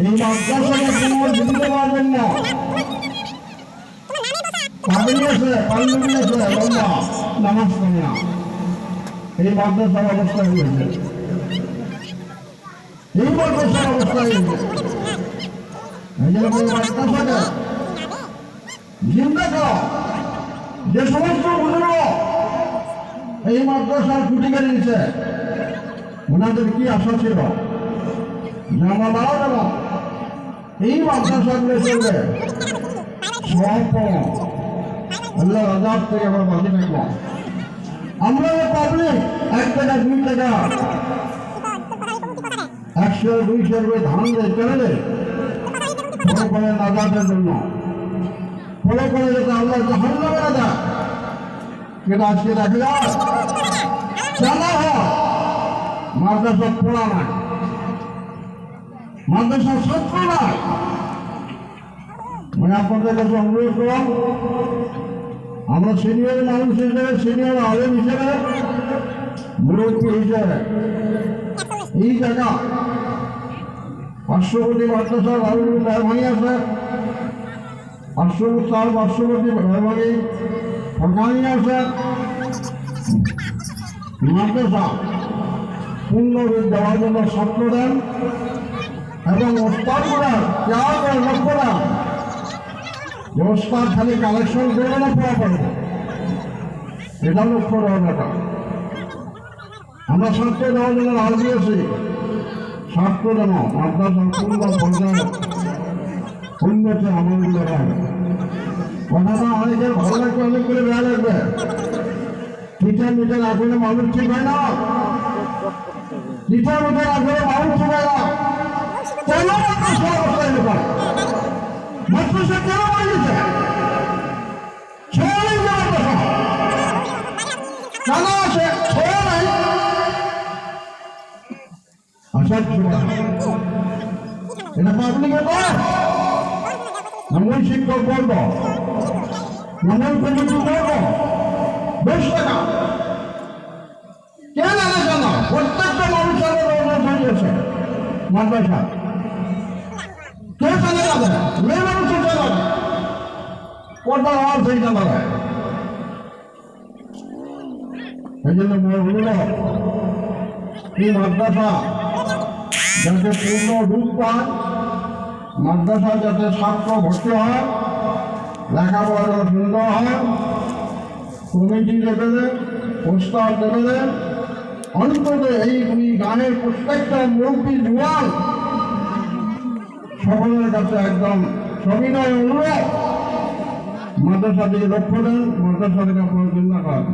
এই মাদ্রাসাকে কোনো দিতে পারবেন না। পাগলি আছে, পাল্লুকি আছে, লম্বা নামাজ পড়ে না। এই মাদ্রাসার অবস্থা হয়েছে, এই মাদ্রাসার অবস্থা হয়েছে। এই জন্য মাদ্রাসাকে জিন্দা কর। যে সমস্ত বুজুর্গ এই মাদ্রাসার খুঁটি কেড়ে নিচ্ছে, ওনাদের কি আশা ছিল? এই মাদ্রাসাগুলো চলবে সব আল্লাহ আজাদ থেকে আমরা বাঁচে থাকবো। আমরা পাবলিক 1 টাকা 2 টাকা 100 200 করে ধান দেয় কেন দেয়? ফলো করে নাজাতের জন্য, ফলো করে যাতে আল্লাহ জাহান্নামে না যায়। কিন্তু আজকে দেখা যায় জানা হয় মাদ্রাসা পড়া নাই, মাদ্রাসা ছাত্র নাই। মানে আপনাদের কাছে অনুরোধ করলাম, আমরা সিনিয়র মানুষ হিসেবে, সিনিয়র আলেম হিসেবে, মুরব্বী হিসেবে এই জায়গা 500 কোটি মাদ্রাসার মেহরবানি আছে, 500 কোটি মেহরবানি সরকারি আছে। মাদ্রাসা পূর্ণ রূপ দেওয়ার জন্য ছাত্র দেন এবং ওস্তাদরা কেয়ার করে লক্ষ্য দেন যে ওস্তাদ খালি কালেকশন করবে না, পড়া পড়বে, এটা লক্ষ্য দেওয়ার ব্যাপার। আমরা ছাত্র দেওয়ার জন্য রাজ দিয়েছি, ছাত্র যেন মাদ্রাসার পূর্ণ পর্যায়ে উন্নতি আমাদের দেখায়। কথাটা অনেকের ভালো লাগবে, অনেক করে বেড়া লাগবে। টিচার মিটার আসলে মানুষ ঠিক হয় না, টিচার মিটার আসলে মানুষ ঠিক হয় না। কেন মাদ্রাসা অবস্থায় ব্যাপার? মাদ্রাসা কেন বানিয়েছে? ছয় মাদ্রাসা কেন আছে? ছয় নাই আসার এটা পাবলিকের কর, এমন শিক্ষক করব, এমন কমিটি করব, বেশ টাকা কেন আলাদা না? প্রত্যেকটা মানুষের হয়েছে মাদ্রাসা, কে চালে যাবে? মেয়ে মানুষের চালাবে, পর্দার আওয়াজ সেই চালাবে। এই জন্য বলল এই মাদ্রাসা যাতে পূর্ণ রূপ পায়, মাদ্রাসা যাতে ছাত্র ভর্তি হয়, লেখাপড়া সুন্দর হয়, কমিটি দেবে দেন, প্রস্তাব দেবে দেন। অন্তত এই গানের প্রত্যেকটা মুরব্বী জুয়ান সকলের কাছে একদম সবিনয় অনুরোধ, মাদ্রাসা দিকে লক্ষ্য দেন, মাদ্রাসা থেকে আপনার চিন্তা করেন।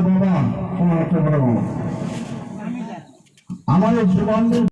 বাবা তোমার হচ্ছে বড় বাবা আমার এই জীবন